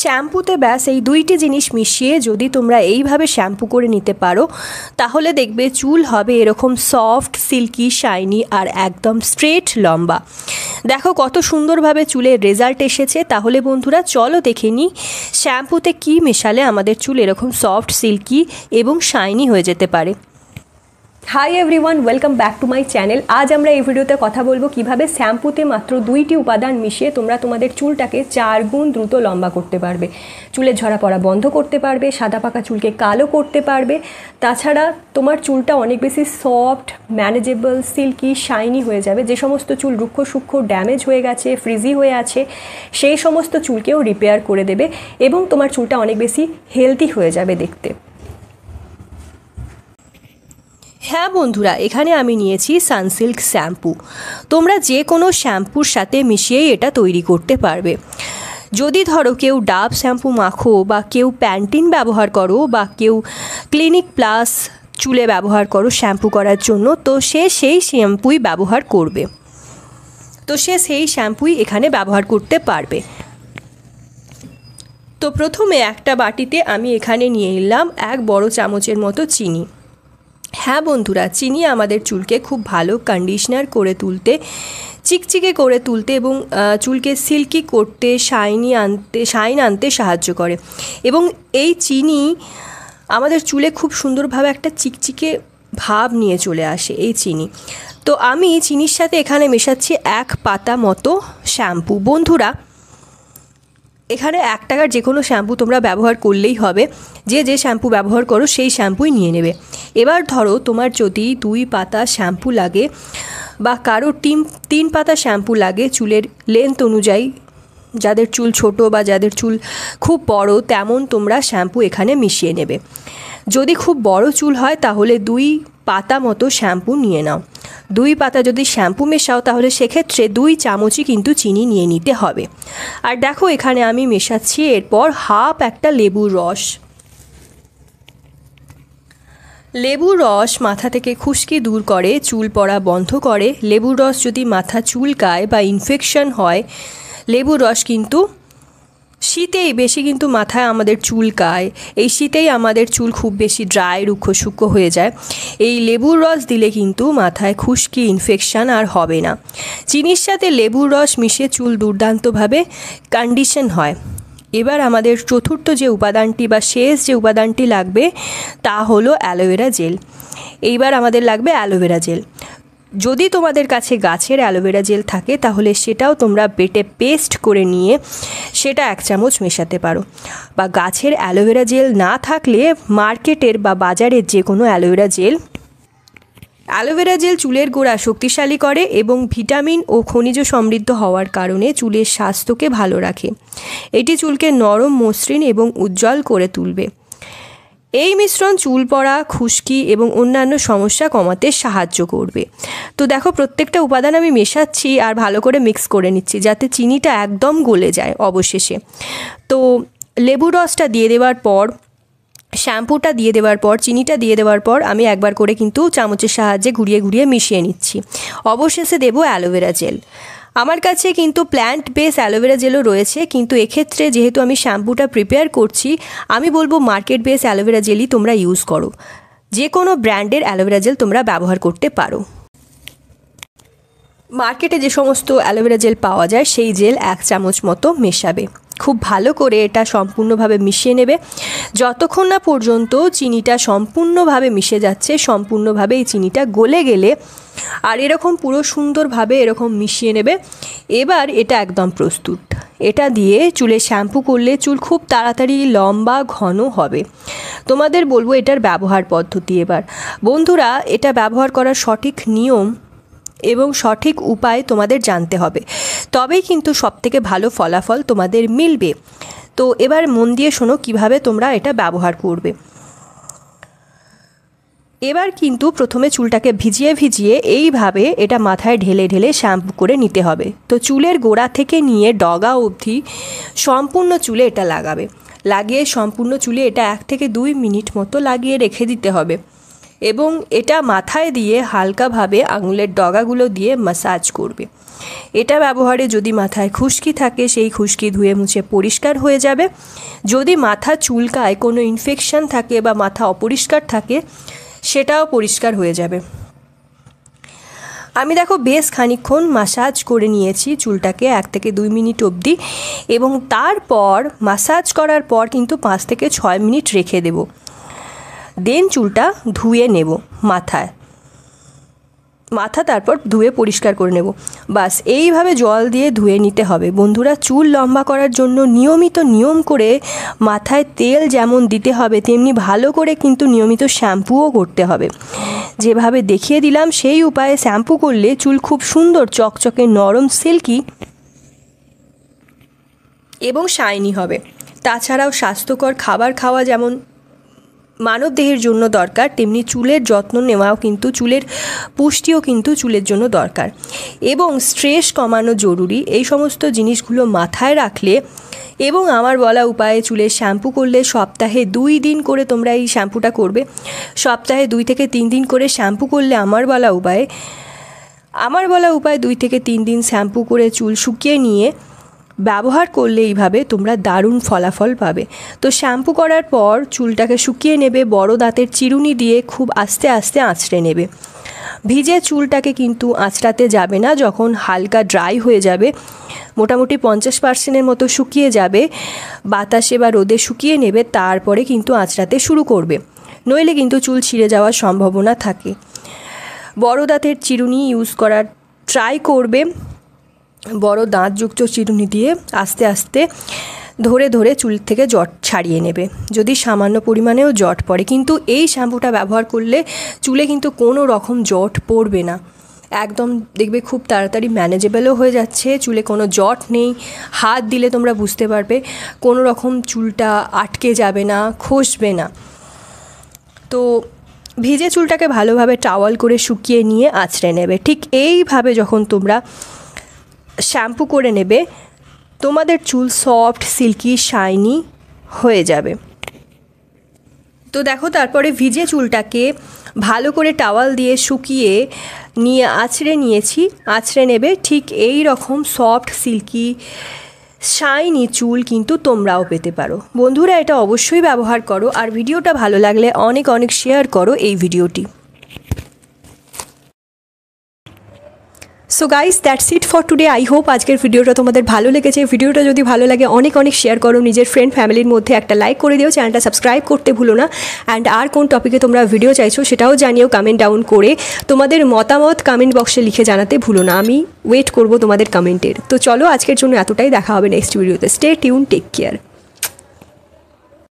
শ্যাম্পুতে ব্যাস এই দুইটি জিনিস মিশিয়ে যদি তোমরা এইভাবে শ্যাম্পু করে নিতে পারো তাহলে দেখবে চুল হবে এরকম সফট, সিল্কি, শাইনি আর একদম স্ট্রেট লম্বা। দেখো কত সুন্দরভাবে চুলের রেজাল্ট এসেছে। তাহলে বন্ধুরা চলো দেখে নিই শ্যাম্পুতে কী মেশালে আমাদের চুল এরকম সফট, সিল্কি এবং শাইনি হয়ে যেতে পারে। Hi everyone, welcome back to my channel. আজ আমরা এই ভিডিওতে কথা বলবো কিভাবে শ্যাম্পুতে মাত্র দুইটি উপাদান মিশিয়ে তোমরা তোমাদের চুলটাকে 4 গুণ দ্রুত লম্বা করতে পারবে, চুলের ঝরা পড়া বন্ধ করতে পারবে, সাদা পাকা চুলকে কালো করতে পারবে। তাছাড়া তোমার চুলটা অনেক বেশি সফট, ম্যানেজেবল, সিল্কি, শাইনি হয়ে যাবে। যে সমস্ত চুল রুক্ষ সূক্ষ্ম, ড্যামেজ হয়ে গেছে, ফ্রিজি হয়ে আছে, সেই সমস্ত চুলকেও রিপেয়ার করে দেবে এবং তোমার চুলটা অনেক বেশি হেলদি হয়ে যাবে দেখতে। হ্যাঁ বন্ধুরা, এখানে আমি নিয়েছি সানসিল্ক শ্যাম্পু। তোমরা যে কোনো শ্যাম্পুর সাথে মিশিয়েই এটা তৈরি করতে পারবে। যদি ধরো কেউ ডাভ শ্যাম্পু মাখো বা কেউ প্যান্টিন ব্যবহার করো বা কেউ ক্লিনিক প্লাস চুলে ব্যবহার করো শ্যাম্পু করার জন্য, তো সে সেই শ্যাম্পুই ব্যবহার করবে, তো সে সেই শ্যাম্পুই এখানে ব্যবহার করতে পারবে। তো প্রথমে একটা বাটিতে আমি এখানে নিয়ে নিলাম 1 বড় চামচের মতো চিনি। হ্যাঁ বন্ধুরা, চিনি আমাদের চুলকে খুব ভালো কন্ডিশনার করে তুলতে, চিকচিকে করে তুলতে এবং চুলকে সিল্কি করতে, শাইন আনতে সাহায্য করে। এবং এই চিনি আমাদের চুলে খুব সুন্দরভাবে একটা চিকচিকে ভাব নিয়ে চলে আসে এই চিনি। তো আমি চিনির সাথে এখানে মেশাচ্ছি 1 পাতা মতো শ্যাম্পু। বন্ধুরা, এখানে 1 টাকার যে কোনো শ্যাম্পু তোমরা ব্যবহার করলেই হবে। যে যে শ্যাম্পু ব্যবহার করো সেই শ্যাম্পুই নিয়ে নেবে। এবার ধরো তোমার যদি 2 পাতা শ্যাম্পু লাগে বা কারো 3 পাতা শ্যাম্পু লাগে চুলের লেন্থ অনুযায়ী, যাদের চুল ছোট বা যাদের চুল খুব বড়, তেমন তোমরা শ্যাম্পু এখানে মিশিয়ে নেবে। যদি খুব বড় চুল হয় তাহলে 2 পাতা মতো শ্যাম্পু নিয়ে নাও। 2 পাতা যদি শ্যাম্পু মেশাও তাহলে সেক্ষেত্রে 2 চামচই কিন্তু চিনি নিয়ে নিতে হবে। আর দেখো এখানে আমি মেশাচ্ছি এরপর একটা লেবুর রস। লেবুর রস মাথা থেকে খুশকি দূর করে, চুল পড়া বন্ধ করে। লেবুর রস যদি মাথা চুলকায় বা ইনফেকশন হয়, লেবুর রস কিন্তু শীতেই বেশি কিন্তু মাথায় আমাদের চুলকায়, এই শীতেই আমাদের চুল খুব বেশি ড্রাই, রুক্ষ সূক্ষ্ম হয়ে যায়। এই লেবুর রস দিলে কিন্তু মাথায় খুশকি, ইনফেকশান আর হবে না। চিনির সাথে লেবুর রস মিশিয়ে চুল দুর্দান্তভাবে কন্ডিশন হয়। এবার আমাদের চতুর্থ যে উপাদানটি বা শেষ যে উপাদানটি লাগবে তা হলো অ্যালোভেরা জেল। এইবার আমাদের লাগবে অ্যালোভেরা জেল। যদি তোমাদের কাছে গাছের অ্যালোভেরা জেল থাকে তাহলে সেটাও তোমরা বেটে পেস্ট করে নিয়ে সেটা 1 চামচ মেশাতে পারো। বা গাছের অ্যালোভেরা জেল না থাকলে মার্কেটের বা বাজারের যে কোনো অ্যালোভেরা জেল চুলের গোড়া শক্তিশালী করে এবং ভিটামিন ও খনিজ সমৃদ্ধ হওয়ার কারণে চুলের স্বাস্থ্যকে ভালো রাখে। এটি চুলকে নরম, মসৃণ এবং উজ্জ্বল করে তুলবে। এই মিশ্রণ চুল পড়া, খুশকি এবং অন্যান্য সমস্যা কমাতে সাহায্য করবে। তো দেখো প্রত্যেকটা উপাদান আমি মেশাচ্ছি আর ভালো করে মিক্স করে নিচ্ছি যাতে চিনিটা একদম গলে যায় অবশেষে। তো লেবুর রসটা দিয়ে দেওয়ার পর, শ্যাম্পুটা দিয়ে দেওয়ার পর, চিনিটা দিয়ে দেওয়ার পর আমি একবার করে কিন্তু চামচের সাহায্যে ঘুরিয়ে ঘুরিয়ে মিশিয়ে নিচ্ছি। অবশেষে দেবো অ্যালোভেরা জেল। আমার কাছে কিন্তু প্ল্যান্ট বেস অ্যালোভেরা জেলও রয়েছে, কিন্তু এক্ষেত্রে যেহেতু আমি শ্যাম্পুটা প্রিপেয়ার করছি আমি বলবো মার্কেট বেস অ্যালোভেরা জেলই তোমরা ইউজ করো। যে কোনো ব্র্যান্ডের অ্যালোভেরা জেল তোমরা ব্যবহার করতে পারো। মার্কেটে যে সমস্ত অ্যালোভেরা জেল পাওয়া যায় সেই জেল 1 চামচ মতো মেশাবে। খুব ভালো করে এটা সম্পূর্ণভাবে মিশিয়ে নেবে যতক্ষণ না পর্যন্ত চিনিটা সম্পূর্ণভাবে মিশে যাচ্ছে, সম্পূর্ণভাবে এই চিনিটা গলে গেলে আর এরকম পুরো সুন্দরভাবে এরকম মিশিয়ে নেবে। এবার এটা একদম প্রস্তুত। এটা দিয়ে চুলে শ্যাম্পু করলে চুল খুব তাড়াতাড়ি লম্বা, ঘন হবে। তোমাদের বলবো এটার ব্যবহার পদ্ধতি। এবার বন্ধুরা, এটা ব্যবহার করার সঠিক নিয়ম এবং সঠিক উপায় তোমাদের জানতে হবে, তবেই কিন্তু সবথেকে ভালো ফলাফল তোমাদের মিলবে। তো এবার মন দিয়ে শোনো কিভাবে তোমরা এটা ব্যবহার করবে। এবার কিন্তু প্রথমে চুলটাকে ভিজিয়ে ভিজিয়ে এইভাবে এটা মাথায় ঢেলে ঢেলে শ্যাম্পু করে নিতে হবে। তো চুলের গোড়া থেকে নিয়ে ডগা অবধি সম্পূর্ণ চুলে এটা লাগিয়ে সম্পূর্ণ চুলে এটা 1 থেকে 2 মিনিট মতো লাগিয়ে রেখে দিতে হবে। এবং এটা মাথায় দিয়ে হালকাভাবে আঙুলের ডগাগুলো দিয়ে ম্যাসাজ করবে। এটা ব্যবহারে যদি মাথায় খুশকি থাকে সেই খুশকি ধুয়ে মুছে পরিষ্কার হয়ে যাবে। যদি মাথা চুলকায়, কোনো ইনফেকশন থাকে বা মাথা অপরিষ্কার থাকে, সেটাও পরিষ্কার হয়ে যাবে। আমি দেখো বেশ খানিকক্ষণ ম্যাসাজ করে নিয়েছি চুলটাকে 1 থেকে 2 মিনিট অবধি, এবং তারপর ম্যাসাজ করার পর কিন্তু 5 থেকে 6 মিনিট রেখে দেব। দেন চুলটা ধুয়ে নেব, মাথা তারপর ধুয়ে পরিষ্কার করে নেব। বাস এইভাবে জল দিয়ে ধুয়ে নিতে হবে। বন্ধুরা, চুল লম্বা করার জন্য নিয়ম করে মাথায় তেল যেমন দিতে হবে, তেমনি ভালো করে কিন্তু নিয়মিত শ্যাম্পুও করতে হবে। যেভাবে দেখিয়ে দিলাম সেই উপায়ে শ্যাম্পু করলে চুল খুব সুন্দর চকচকে, নরম, সিল্কি এবং শাইনি হবে। তাছাড়াও স্বাস্থ্যকর খাবার খাওয়া যেমন মানবদেহের জন্য দরকার, তেমনি চুলের যত্ন নেওয়াও কিন্তু, চুলের পুষ্টিও কিন্তু চুলের জন্য দরকার, এবং স্ট্রেস কমানো জরুরি। এই সমস্ত জিনিসগুলো মাথায় রাখলে এবং আমার বলা উপায়ে চুলের শ্যাম্পু করলে সপ্তাহে 2 দিন করে তোমরা এই শ্যাম্পুটা করবে। সপ্তাহে 2 থেকে 3 দিন করে শ্যাম্পু করলে আমার বলা উপায় 2 থেকে 3 দিন শ্যাম্পু করে চুল শুকিয়ে নিয়ে ব্যবহার করলে এইভাবে তোমরা দারুণ ফলাফল পাবে। তো শ্যাম্পু করার পর চুলটাকে শুকিয়ে নেবে, বড় দাঁতের চিরুনি দিয়ে খুব আস্তে আস্তে আঁচড়ে নেবে। ভিজে চুলটাকে কিন্তু আঁচড়াতে যাবে না। যখন হালকা ড্রাই হয়ে যাবে, মোটামুটি 50% মতো শুকিয়ে যাবে, বাতাসে বা রোদে শুকিয়ে নেবে, তারপরে কিন্তু আঁচড়াতে শুরু করবে, নইলে কিন্তু চুল ছিঁড়ে যাওয়ার সম্ভাবনা থাকে। বড় দাঁতের চিরুনি ইউজ করার ট্রাই করবে। বড় দাঁতযুক্ত চিরুনি দিয়ে আস্তে আস্তে ধরে ধরে চুল থেকে জট ছাড়িয়ে নেবে, যদি সামান্য পরিমাণেও জট পড়ে। কিন্তু এই শ্যাম্পুটা ব্যবহার করলে চুলে কিন্তু কোনো রকম জট পড়বে না, একদম দেখবে খুব তাড়াতাড়ি ম্যানেজেবলও হয়ে যাচ্ছে, চুলে কোনো জট নেই। হাত দিলে তোমরা বুঝতে পারবে কোনো রকম চুলটা আটকে যাবে না, খসবে না। তো ভিজে চুলটাকে ভালোভাবে টাওয়াল করে শুকিয়ে নিয়ে আঁচড়ে নেবে। ঠিক এইভাবে যখন তোমরা শ্যাম্পু করে নেবে, তোমাদের চুল সফট, সিল্কি, শাইনি হয়ে যাবে। তো দেখো, তারপরে ভিজে চুলটাকে ভালো করে টাওয়াল দিয়ে শুকিয়ে নিয়ে আঁচড়ে নেবে। ঠিক এই রকম সফট, সিল্কি, শাইনি চুল কিন্তু তোমরাও পেতে পারো। বন্ধুরা, এটা অবশ্যই ব্যবহার করো, আর ভিডিওটা ভালো লাগলে অনেক শেয়ার করো এই ভিডিওটি। So guys, that's it for today. I hope আজকের ভিডিওটা তোমাদের ভালো লেগেছে। ভিডিওটা যদি ভালো লাগে অনেক শেয়ার করো, নিজের ফ্রেন্ড ফ্যামিলির মধ্যে একটা লাইক করে দিও, চ্যানেলটা সাবস্ক্রাইব করতে ভুলো না। অ্যান্ড আর কোন টপিকে তোমরা ভিডিও চাইছো সেটাও জানিও কমেন্ট ডাউন করে। তোমাদের মতামত কমেন্ট বক্সে লিখে জানাতে ভুলো না, আমি ওয়েট করবো তোমাদের কমেন্টের। তো চলো, আজকের জন্য এতটাই। দেখা হবে নেক্সট ভিডিওতে। Stay tune, take care.